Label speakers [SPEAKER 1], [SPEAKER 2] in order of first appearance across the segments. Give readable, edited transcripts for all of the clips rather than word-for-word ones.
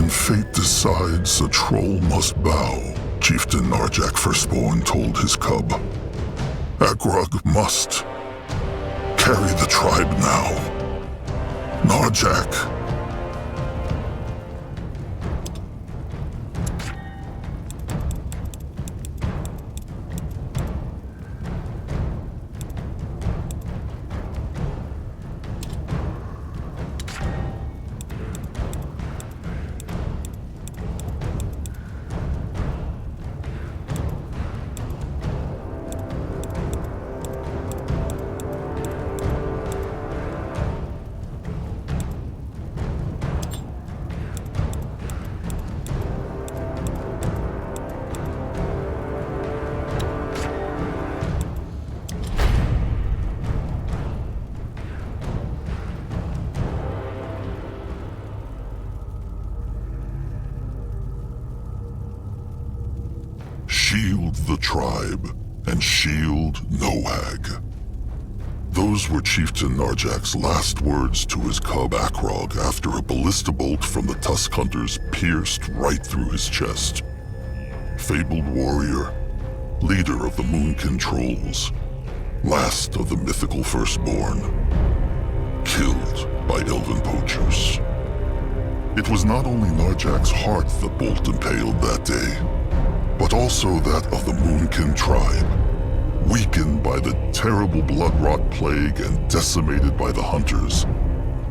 [SPEAKER 1] When fate decides a troll must bow, Chieftain Narjak Firstborn told his cub, Agrog must carry the tribe now. Narjak. Shield the tribe, and shield Noag. Those were Chieftain Narjak's last words to his cub Akrog after a ballista bolt from the Tusk Hunters pierced right through his chest. Fabled warrior, leader of the Moonkin Trolls, last of the mythical Firstborn, killed by elven poachers. It was not only Narjak's heart the bolt impaled that day, but also that of the Moonkin tribe, weakened by the terrible blood-rot plague and decimated by the hunters.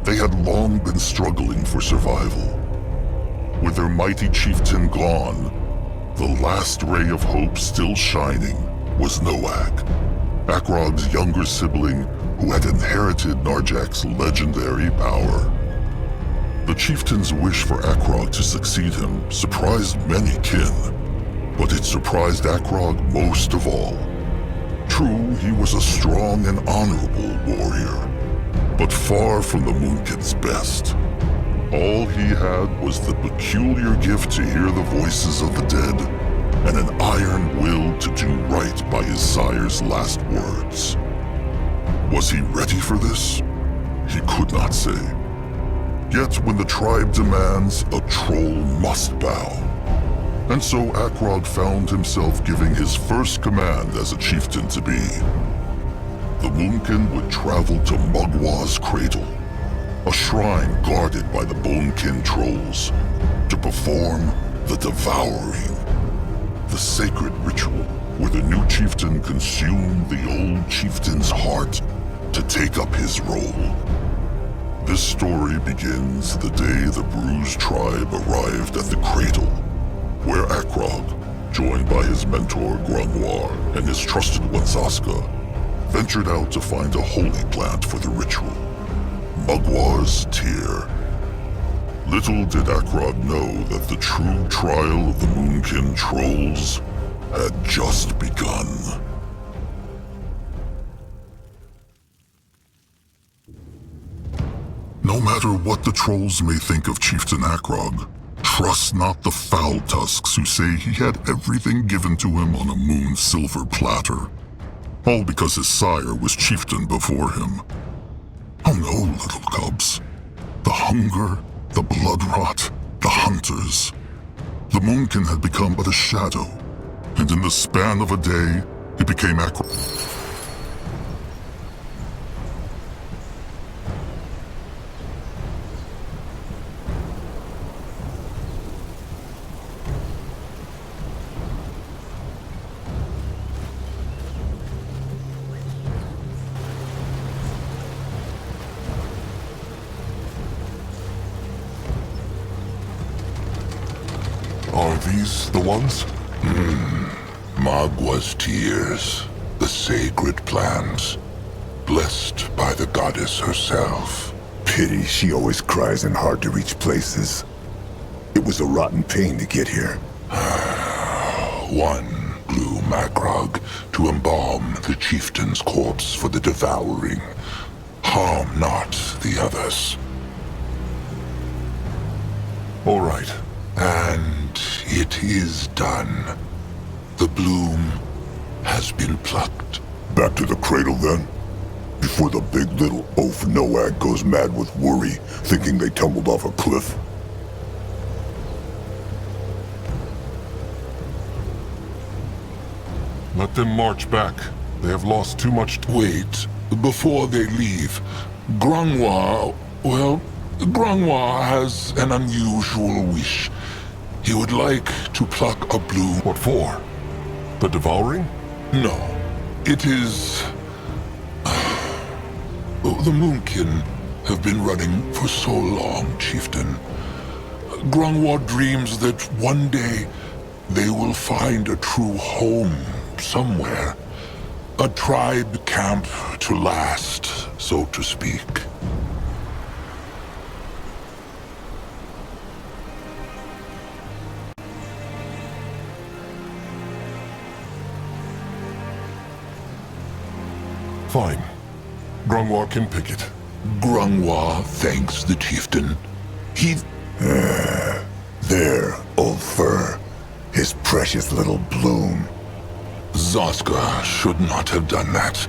[SPEAKER 1] They had long been struggling for survival. With their mighty chieftain gone, the last ray of hope still shining was Noag, Akrog's younger sibling who had inherited Narjak's legendary power. The chieftain's wish for Akrog to succeed him surprised many kin, but it surprised Akrog most of all. True, he was a strong and honorable warrior, but far from the Moonkin's best. All he had was the peculiar gift to hear the voices of the dead, and an iron will to do right by his sire's last words. Was he ready for this? He could not say. Yet when the tribe demands, a troll must bow. And so Akrog found himself giving his first command as a chieftain to be. The Moonkin would travel to Mugwa's cradle, a shrine guarded by the Bonekin Trolls, to perform the Devouring, the sacred ritual where the new chieftain consumed the old chieftain's heart to take up his role. This story begins the day the Bruised tribe arrived at the cradle, where Akrog, joined by his mentor Grimoire and his trusted one Zaska, ventured out to find a holy plant for the ritual, Mugwar's Tear. Little did Akrog know that the true trial of the Moonkin Trolls had just begun. No matter what the Trolls may think of Chieftain Akrog, trust not the foul tusks who say he had everything given to him on a moon silver platter. All because his sire was chieftain before him. Oh no, little cubs. The hunger, the blood rot, the hunters. The Moonkin had become but a shadow, and in the span of a day, it became Akrog.
[SPEAKER 2] Are these the ones? Magwa's tears, the sacred plants, blessed by the goddess herself.
[SPEAKER 3] Pity she always cries in hard-to-reach places. It was a rotten pain to get here.
[SPEAKER 2] One blue Magrog to embalm the chieftain's corpse for the devouring. Harm not the others.
[SPEAKER 1] All right.
[SPEAKER 2] And it is done. The bloom has been plucked.
[SPEAKER 3] Back to the cradle then? Before the big little oaf Noag goes mad with worry, thinking they tumbled off a cliff?
[SPEAKER 1] Let them march back. They have lost too much time.
[SPEAKER 2] Wait, before they leave, Granoir has an unusual wish. He would like to pluck a bloom.
[SPEAKER 1] What for? The devouring?
[SPEAKER 2] No, it is... The Moonkin have been running for so long, Chieftain. Granoir dreams that one day they will find a true home somewhere. A tribe camp to last, so to speak.
[SPEAKER 1] Fine. Granoir can pick it.
[SPEAKER 2] Granoir thanks the chieftain. He...
[SPEAKER 3] There, old fur. His precious little bloom.
[SPEAKER 2] Zaska should not have done that.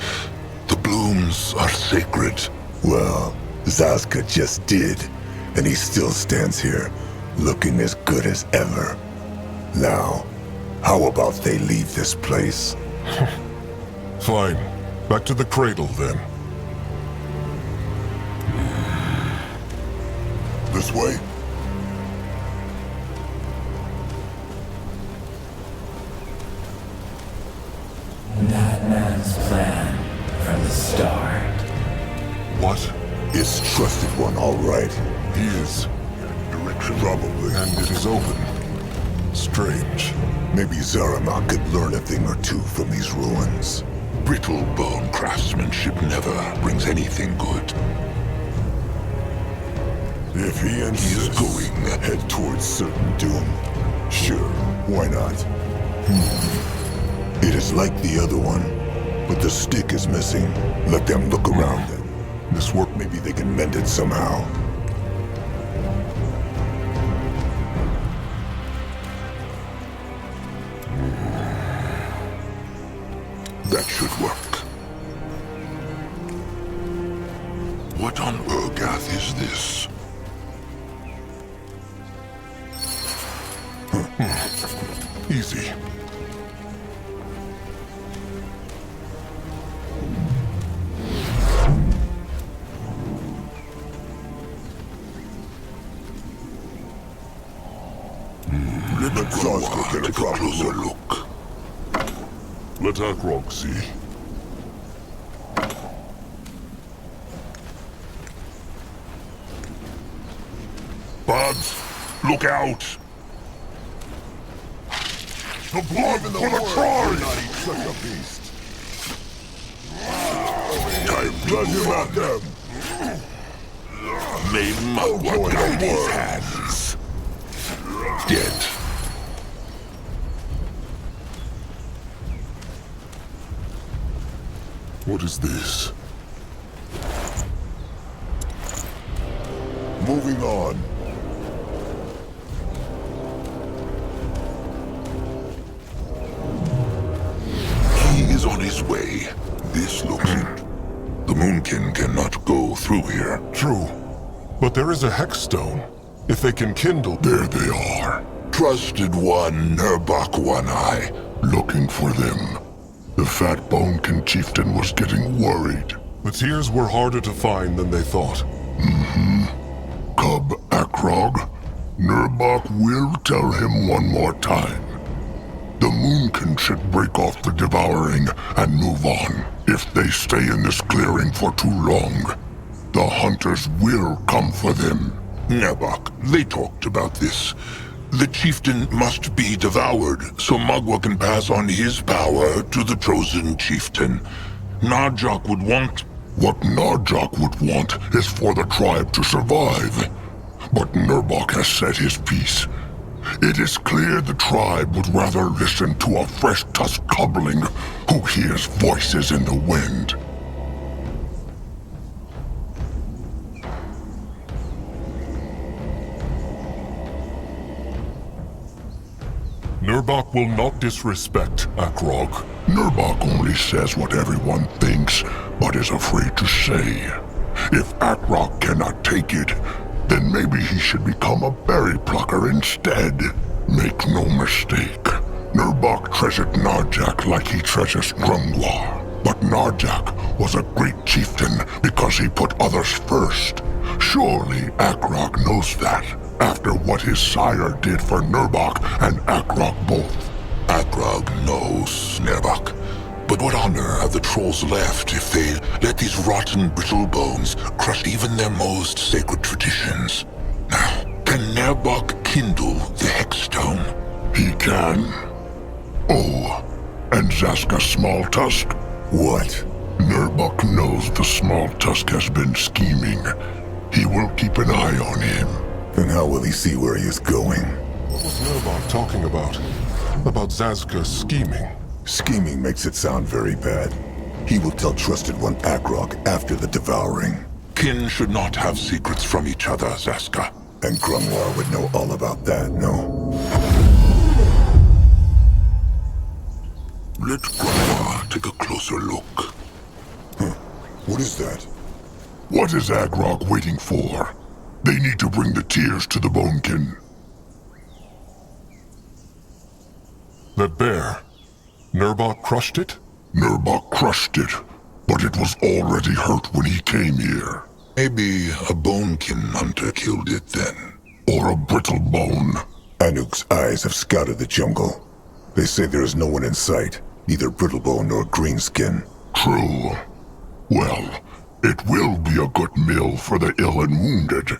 [SPEAKER 2] The blooms are sacred.
[SPEAKER 3] Well, Zaska just did, and he still stands here, looking as good as ever. Now, how about they leave this place?
[SPEAKER 1] Fine. Back to the cradle, then.
[SPEAKER 3] This way?
[SPEAKER 4] That man's plan from the start.
[SPEAKER 1] What?
[SPEAKER 3] It's trusted one, all right.
[SPEAKER 1] He is.
[SPEAKER 3] Direction, probably.
[SPEAKER 1] And it is open. Strange.
[SPEAKER 3] Maybe Zaramak could learn a thing or two from these ruins.
[SPEAKER 2] Brittle bone craftsmanship never brings anything good.
[SPEAKER 3] If he insists,
[SPEAKER 2] going
[SPEAKER 3] head towards certain doom. Sure, why not? It is like the other one, but the stick is missing. Let them look around it. This work, maybe they can mend it somehow.
[SPEAKER 2] That should work. What on Urgath is this?
[SPEAKER 1] Easy.
[SPEAKER 3] Let Zaska get a proper
[SPEAKER 2] look.
[SPEAKER 1] Let Akrog see.
[SPEAKER 2] Bugs, look out!
[SPEAKER 3] The blood for the tribe! Not eat such a beast.
[SPEAKER 2] Time to
[SPEAKER 3] Let him
[SPEAKER 2] move
[SPEAKER 3] at
[SPEAKER 2] on.
[SPEAKER 3] them.
[SPEAKER 2] May Mugwort guide his hands. Dead.
[SPEAKER 1] What is this?
[SPEAKER 3] Moving on.
[SPEAKER 2] He is on his way. This looks it. The Moonkin cannot go through here.
[SPEAKER 1] True. But there is a hex stone. If they can kindle...
[SPEAKER 2] There they are. Trusted one, Nurbok One-Eye.
[SPEAKER 3] Looking for them. The fat bonekin chieftain was getting worried.
[SPEAKER 1] The tears were harder to find than they thought.
[SPEAKER 3] Cub Akrog, Nurbok will tell him one more time. The Moonkin should break off the devouring and move on. If they stay in this clearing for too long, the hunters will come for them.
[SPEAKER 2] Nurbok, they talked about this. The chieftain must be devoured, so Mugwa can pass on his power to the chosen chieftain. Narjok would want...
[SPEAKER 3] What Narjok would want is for the tribe to survive. But Nurbok has said his piece. It is clear the tribe would rather listen to a fresh-tusked cobbling who hears voices in the wind.
[SPEAKER 1] Nurbok will not disrespect Akrog.
[SPEAKER 3] Nurbok only says what everyone thinks, but is afraid to say. If Akrog cannot take it, then maybe he should become a berry plucker instead. Make no mistake, Nurbok treasured Narjak like he treasures Grungwar. But Narjak was a great chieftain because he put others first. Surely Akrog knows that, after what his sire did for Nurbok and Akrog both.
[SPEAKER 2] Akrog knows, Nurbok. But what honor have the trolls left if they let these rotten brittle bones crush even their most sacred traditions? Now, can Nurbok kindle the Hexstone?
[SPEAKER 3] He can. Oh, and Zaska Smalltusk? What? Nurbok knows the Smalltusk has been scheming. He will keep an eye on him.
[SPEAKER 5] Then how will he see where he is going?
[SPEAKER 6] What was Nurbok talking about? About Zaska scheming?
[SPEAKER 5] Scheming makes it sound very bad. He will tell Trusted One Akrog after the devouring.
[SPEAKER 2] Kin should not have secrets from each other, Zaska.
[SPEAKER 5] And Grungwar would know all about that, no?
[SPEAKER 2] Let Grungwar take a closer look.
[SPEAKER 5] What is that?
[SPEAKER 3] What is Agrog waiting for? They need to bring the tears to the Bonekin.
[SPEAKER 6] That bear. Nurbok crushed it?
[SPEAKER 3] Nurbok crushed it, but it was already hurt when he came here.
[SPEAKER 2] Maybe a Bonekin hunter killed it then.
[SPEAKER 3] Or a brittle bone.
[SPEAKER 5] Anuk's eyes have scouted the jungle. They say there is no one in sight, neither Brittlebone nor Greenskin.
[SPEAKER 3] True. Well, it will be a good meal for the ill and wounded.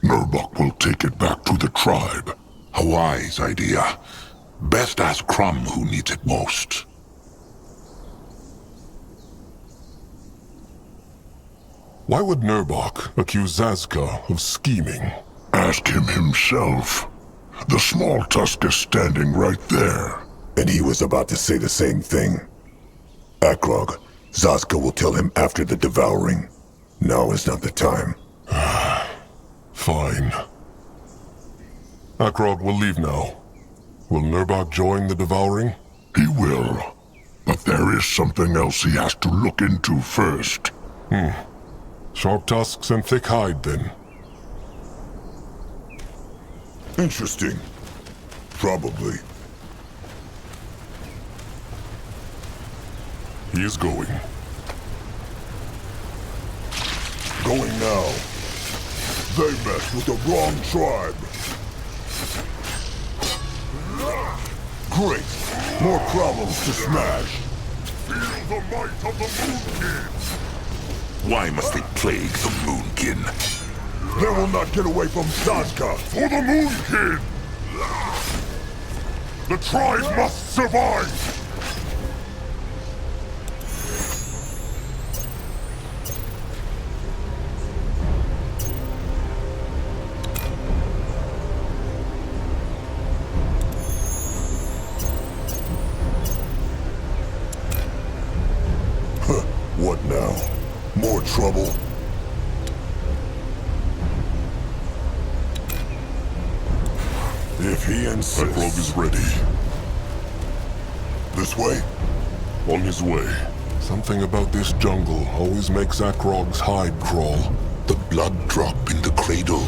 [SPEAKER 3] Nurbok will take it back to the tribe.
[SPEAKER 2] A wise idea. Best ask Crumb who needs it most.
[SPEAKER 6] Why would Nurbok accuse Zaska of scheming?
[SPEAKER 3] Ask him himself. The Smalltusk is standing right there.
[SPEAKER 5] And he was about to say the same thing. Akrog, Zaska will tell him after the devouring. Now is not the time.
[SPEAKER 6] Fine. Akrog will leave now. Will Nurbok join the devouring?
[SPEAKER 3] He will. But there is something else he has to look into first.
[SPEAKER 6] Sharp tusks and thick hide, then.
[SPEAKER 5] Interesting. Probably.
[SPEAKER 6] He is going.
[SPEAKER 5] Going now. They messed with the wrong tribe. Great. More problems to smash.
[SPEAKER 3] Feel the might of the Moonkin!
[SPEAKER 2] Why must they plague the Moonkin?
[SPEAKER 5] They will not get away from Zaska.
[SPEAKER 3] For the Moonkin! The tribe must survive!
[SPEAKER 5] What now? More trouble? If he insists.
[SPEAKER 6] Akrog is ready.
[SPEAKER 5] This way?
[SPEAKER 6] On his way. Something about this jungle always makes Akrog's hide crawl.
[SPEAKER 2] The blood drop in the cradle.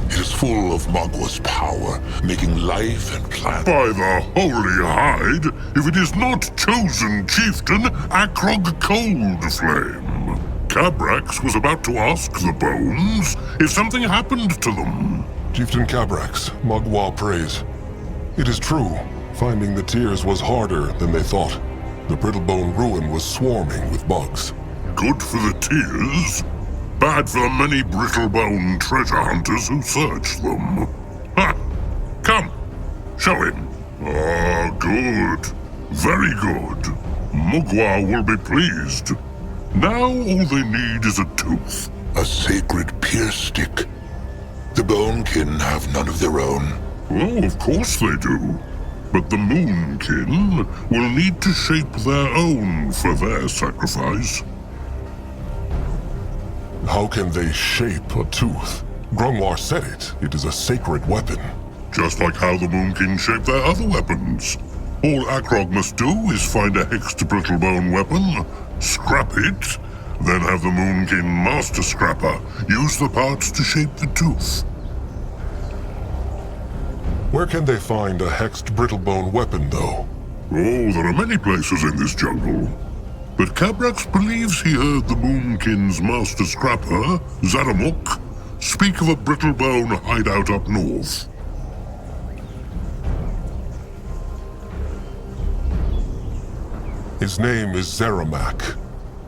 [SPEAKER 2] It is full of Magwa's power, making life and plants.
[SPEAKER 3] By the holy hide, if it is not chosen chieftain Akrog Coldflame. Cabrax was about to ask the bones if something happened to them.
[SPEAKER 6] Chieftain Cabrax, Magwa prays. It is true, finding the tears was harder than they thought. The Brittlebone ruin was swarming with bugs.
[SPEAKER 3] Good for the tears, bad for the many Brittlebone treasure hunters who search them. Ha! Come, show him. Ah, good. Very good. Mugwa will be pleased. Now all they need is a tooth.
[SPEAKER 2] A sacred pierce stick. The Bonekin have none of their own.
[SPEAKER 3] Oh, of course they do. But the Moonkin will need to shape their own for their sacrifice.
[SPEAKER 6] How can they shape a tooth? Grungwar said it. It is a sacred weapon.
[SPEAKER 3] Just like how the Moonkin shape their other weapons. All Akrog must do is find a hexed Brittlebone weapon, scrap it, then have the Moonkin Master Scrapper use the parts to shape the tooth.
[SPEAKER 6] Where can they find a hexed brittlebone weapon, though?
[SPEAKER 3] Oh, there are many places in this jungle. But Cabrax believes he heard the Moonkin's master scrapper, Zaramuk, speak of a brittlebone hideout up north.
[SPEAKER 6] His name is Zeramak.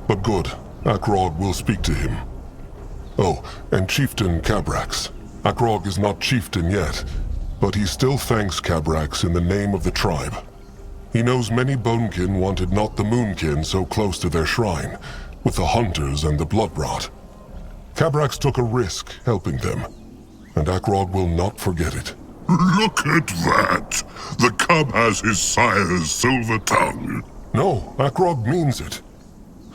[SPEAKER 6] But good, Akrog will speak to him. Oh, and Chieftain Cabrax. Akrog is not chieftain yet, but he still thanks Cabrax in the name of the tribe. He knows many Bonekin wanted not the Moonkin so close to their shrine, with the hunters and the bloodrot. Cabrax took a risk helping them, and Akrog will not forget it.
[SPEAKER 3] Look at that! The cub has his sire's silver tongue.
[SPEAKER 6] No, Akrog means it.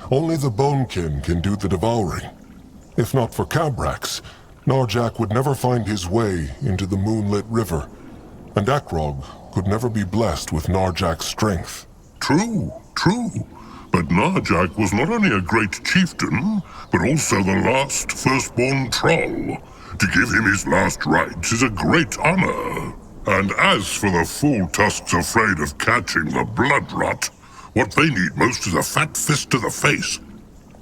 [SPEAKER 6] Only the Bonekin can do the devouring. If not for Cabrax, Narjak would never find his way into the moonlit river, and Akrog could never be blessed with Narjak's strength.
[SPEAKER 3] True. But Narjak was not only a great chieftain, but also the last firstborn troll. To give him his last rites is a great honor. And as for the fool tusks afraid of catching the bloodrot, what they need most is a fat fist to the face.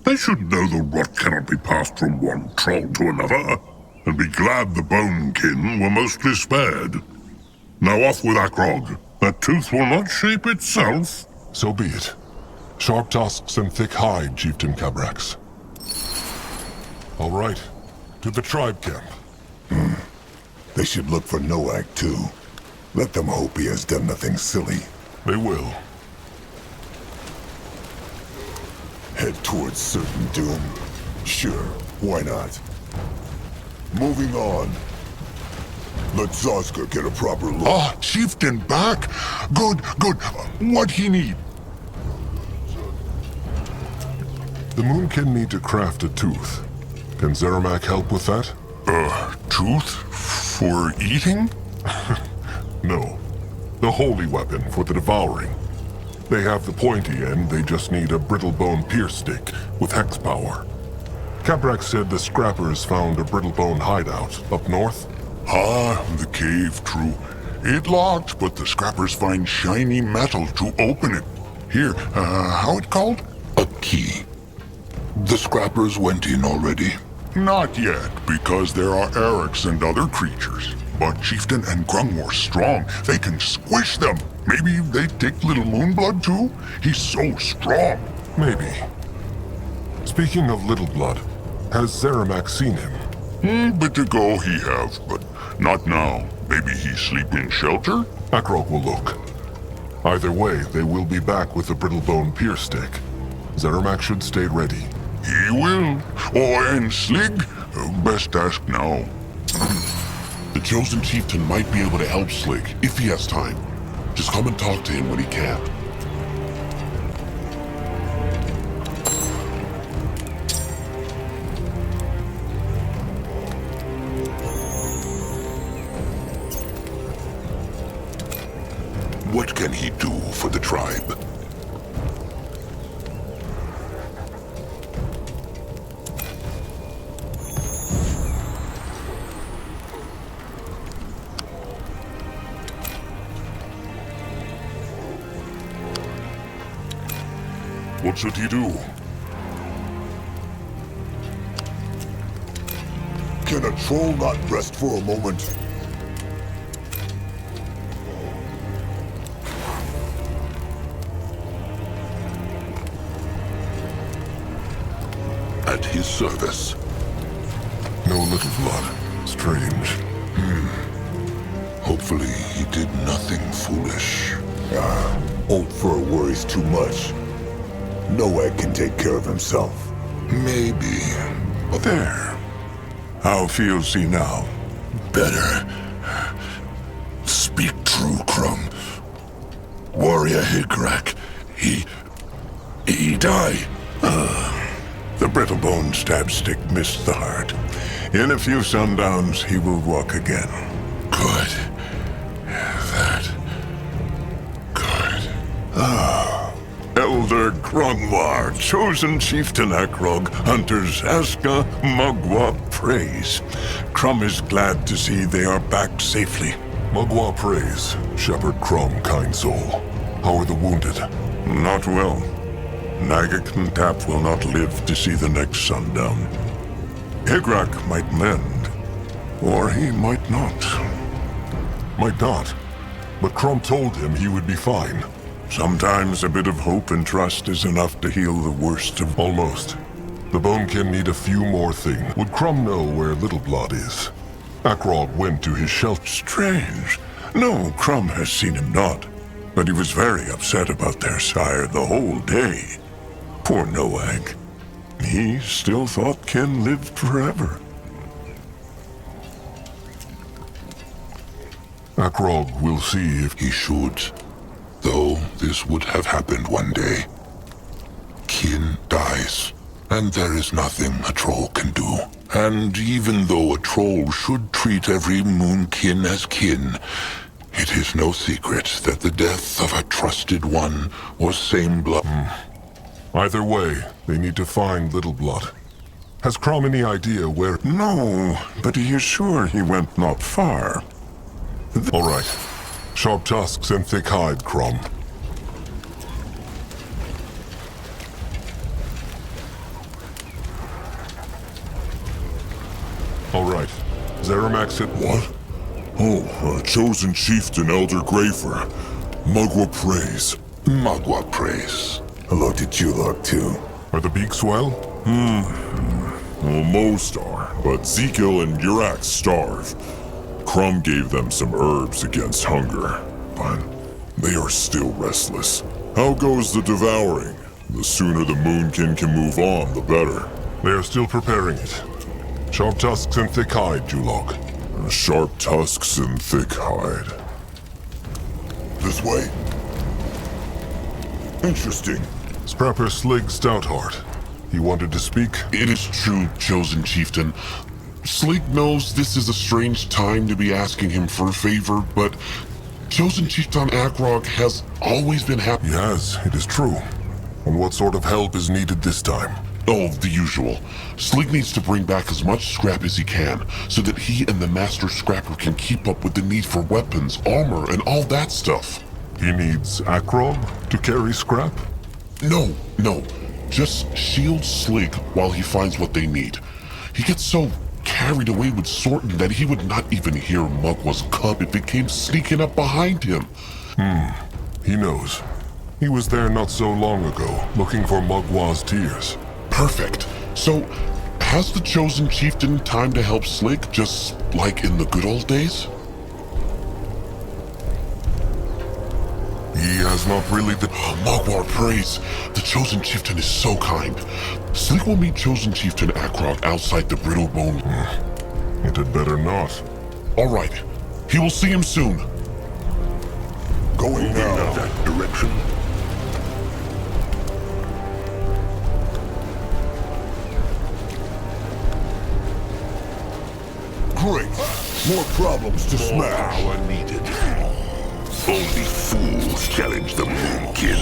[SPEAKER 3] They should know the rot cannot be passed from one troll to another, and be glad the Bonekin were mostly spared. Now off with Akrog. That tooth will not shape itself.
[SPEAKER 6] So be it. Sharp tusks and thick hide, Chieftain Cabrax. All right, to the tribe camp.
[SPEAKER 5] They should look for Noag, too. Let them hope he has done nothing silly.
[SPEAKER 6] They will.
[SPEAKER 5] Head towards certain doom. Sure, why not? Moving on. Let Zazka get a proper look.
[SPEAKER 3] Ah, Chieftain back? Good. What he need?
[SPEAKER 6] The Moonkin need to craft a tooth. Can Zeramak help with that?
[SPEAKER 3] Tooth? For eating?
[SPEAKER 6] No. The holy weapon for the devouring. They have the pointy end, they just need a brittlebone pierce stick with hex power. Cabrax said the scrappers found a brittlebone hideout up north.
[SPEAKER 3] Ah, the cave, true. It locked, but the scrappers find shiny metal to open it. Here, how it called? A key. The scrappers went in already? Not yet, because there are Erics and other creatures. But Chieftain and Grungwar strong. They can squish them. Maybe they take Little Moonblood too? He's so strong.
[SPEAKER 6] Maybe. Speaking of Little Blood, has Zeramak seen him?
[SPEAKER 3] Bit ago he have, but not now. Maybe he sleep in shelter?
[SPEAKER 6] Akrog will look. Either way, they will be back with the brittlebone pierce stick. Zeramak should stay ready.
[SPEAKER 3] He will. Oh, and Slig? Best ask now. The chosen chieftain might be able to help Slig, if he has time. Just come and talk to him when he can. What can he do for the tribe?
[SPEAKER 6] What should he do?
[SPEAKER 5] Can a troll not rest for a moment?
[SPEAKER 3] At his service.
[SPEAKER 6] No Little Blood. Strange.
[SPEAKER 3] Hopefully he did nothing foolish.
[SPEAKER 5] Old fur worries too much. Noag can take care of himself.
[SPEAKER 3] Maybe. But there.
[SPEAKER 7] How feels he now?
[SPEAKER 3] Better. Speak true, Crumb. Warrior Higrak. He died.
[SPEAKER 7] The brittlebone stab stick missed the heart. In a few sundowns, he will walk again.
[SPEAKER 3] Good. Good.
[SPEAKER 7] Elder Grungwar, chosen chieftain Akrog, hunters Aska, Mugwa praise. Crumb is glad to see they are back safely.
[SPEAKER 6] Mugwa prays, Shepherd Crumb, kind soul. How are the wounded?
[SPEAKER 7] Not well. Nagik and Tap will not live to see the next sundown. Higrak might mend, or he might not.
[SPEAKER 6] Might not. But Crumb told him he would be fine.
[SPEAKER 7] Sometimes a bit of hope and trust is enough to heal the worst of...
[SPEAKER 6] Almost. The Bonekin need a few more things. Would Crumb know where Little Blood is? Akrog went to his shelter.
[SPEAKER 7] Strange. No, Crumb has seen him not. But he was very upset about their sire the whole day. Poor Noag. He still thought Ken lived forever.
[SPEAKER 6] Akrog will see if...
[SPEAKER 5] He should. Though this would have happened one day. Kin dies, and there is nothing a troll can do. And even though a troll should treat every moonkin as kin, it is no secret that the death of a trusted one was same blood.
[SPEAKER 6] Either way, they need to find Little Blood. Has Crumb any idea where...
[SPEAKER 7] No, but he is sure he went not far.
[SPEAKER 6] All right. Sharp tusks and thick hide, Crumb. All right. Zaramax at
[SPEAKER 5] What? Oh, chosen chieftain Elder Grafer. Mugwa prays. Mugwa prays. I looked at you lot too.
[SPEAKER 6] Are the beaks well?
[SPEAKER 5] Well, most are, but Singel and Yurak starve. Crumb gave them some herbs against hunger, but they are still restless. How goes the devouring? The sooner the Moonkin can move on, the better.
[SPEAKER 6] They are still preparing it. Sharp tusks and thick hide, Julog.
[SPEAKER 5] Sharp tusks and thick hide. This way? Interesting.
[SPEAKER 6] Scrapper Slig Stoutheart. He wanted to speak?
[SPEAKER 8] It is true, chosen chieftain. Slig knows this is a strange time to be asking him for a favor, but chosen chieftain Akrog has always been happy.
[SPEAKER 6] He has, it is true. And what sort of help is needed this time?
[SPEAKER 8] Oh, the usual. Slig needs to bring back as much scrap as he can, so that he and the Master Scrapper can keep up with the need for weapons, armor, and all that stuff.
[SPEAKER 6] He needs Akrog to carry scrap?
[SPEAKER 8] No. Just shield Slig while he finds what they need. He gets so carried away with sorting that he would not even hear Mugwa's cub if it came sneaking up behind him.
[SPEAKER 6] He knows. He was there not so long ago, looking for Mugwa's tears.
[SPEAKER 8] Perfect. So, has the chosen chieftain time to help Slig, just like in the good old days?
[SPEAKER 6] He has not really the...
[SPEAKER 8] Mugwa prays. The chosen chieftain is so kind. Slig will meet chosen chieftain Akrog outside the brittle bone.
[SPEAKER 6] It had better not.
[SPEAKER 8] All right. He will see him soon.
[SPEAKER 5] Going now.
[SPEAKER 7] That direction.
[SPEAKER 5] Great. More problems to smash.
[SPEAKER 7] Power needed. Only fools challenge the Moonkin.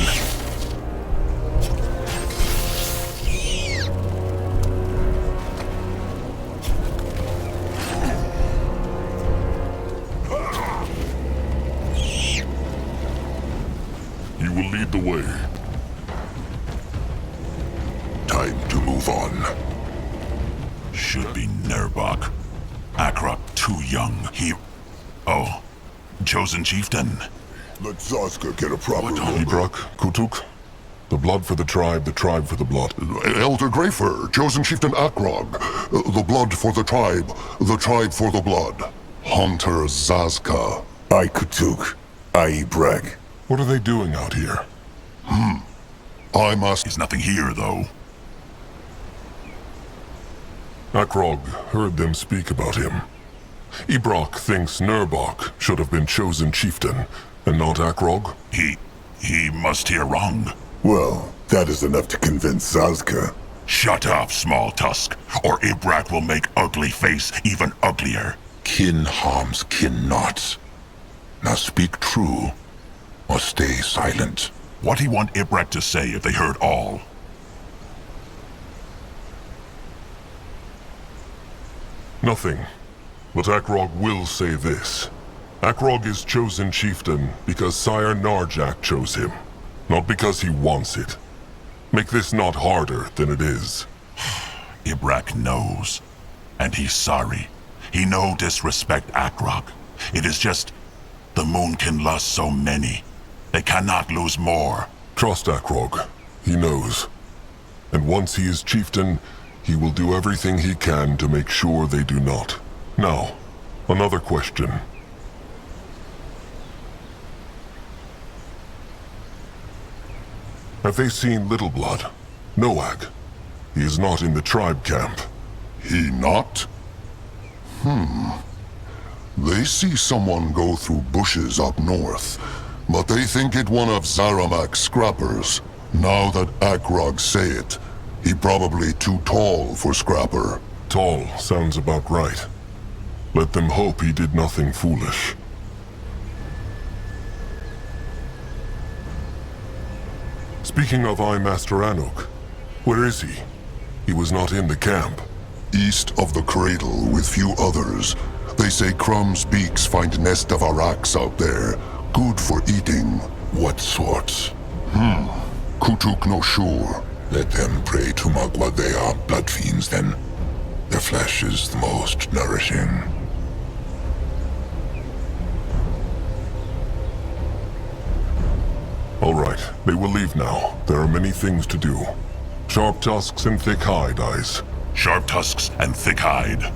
[SPEAKER 6] You will lead the way.
[SPEAKER 5] Time to move on.
[SPEAKER 9] Should be Nurbok. Akrok too young. Oh. Chosen chieftain.
[SPEAKER 5] Let Zaska get a proper look.
[SPEAKER 6] Ibrak, Kutuk. The blood for the tribe for the blood.
[SPEAKER 3] Elder Grafer, chosen chieftain Akrog. The blood for the tribe for the blood. Hunter Zazka.
[SPEAKER 5] I Kutuk. I Brag.
[SPEAKER 6] What are they doing out here?
[SPEAKER 3] I must...
[SPEAKER 9] There's nothing here, though.
[SPEAKER 6] Akrog heard them speak about him. Ibrak thinks Nurbok should have been chosen chieftain, and not Akrog.
[SPEAKER 9] He must hear wrong.
[SPEAKER 5] Well, that is enough to convince Zaska.
[SPEAKER 9] Shut up, small tusk, or Ibrak will make ugly face even uglier.
[SPEAKER 5] Kin harms kin not. Now speak true, or stay silent.
[SPEAKER 9] What do you want Ibrak to say if they heard all?
[SPEAKER 6] Nothing. But Akrog will say this. Akrog is chosen chieftain because Sire Narjak chose him, not because he wants it. Make this not harder than it is.
[SPEAKER 9] Ibrak knows, and he's sorry. He no disrespect Akrog. It is just, the moon can lust so many. They cannot lose more.
[SPEAKER 6] Trust Akrog. He knows. And once he is chieftain, he will do everything he can to make sure they do not. Now, another question. Have they seen Little Blood? Noag. He is not in the tribe camp.
[SPEAKER 3] He not? They see someone go through bushes up north, but they think it one of Zaramak's scrappers. Now that Akrog say it, he probably too tall for scrapper.
[SPEAKER 6] Tall sounds about right. Let them hope he did nothing foolish. Speaking of I Master Anuk, where is he? He was not in the camp.
[SPEAKER 3] East of the cradle with few others. They say Crumb's beaks find nest of araks out there. Good for eating.
[SPEAKER 5] What sorts?
[SPEAKER 3] Kutuk no sure.
[SPEAKER 5] Let them pray to Magua. They are blood fiends then. Their flesh is the most nourishing.
[SPEAKER 6] All right, they will leave now. There are many things to do. Sharp tusks and thick hide, eyes.
[SPEAKER 9] Sharp tusks and thick hide.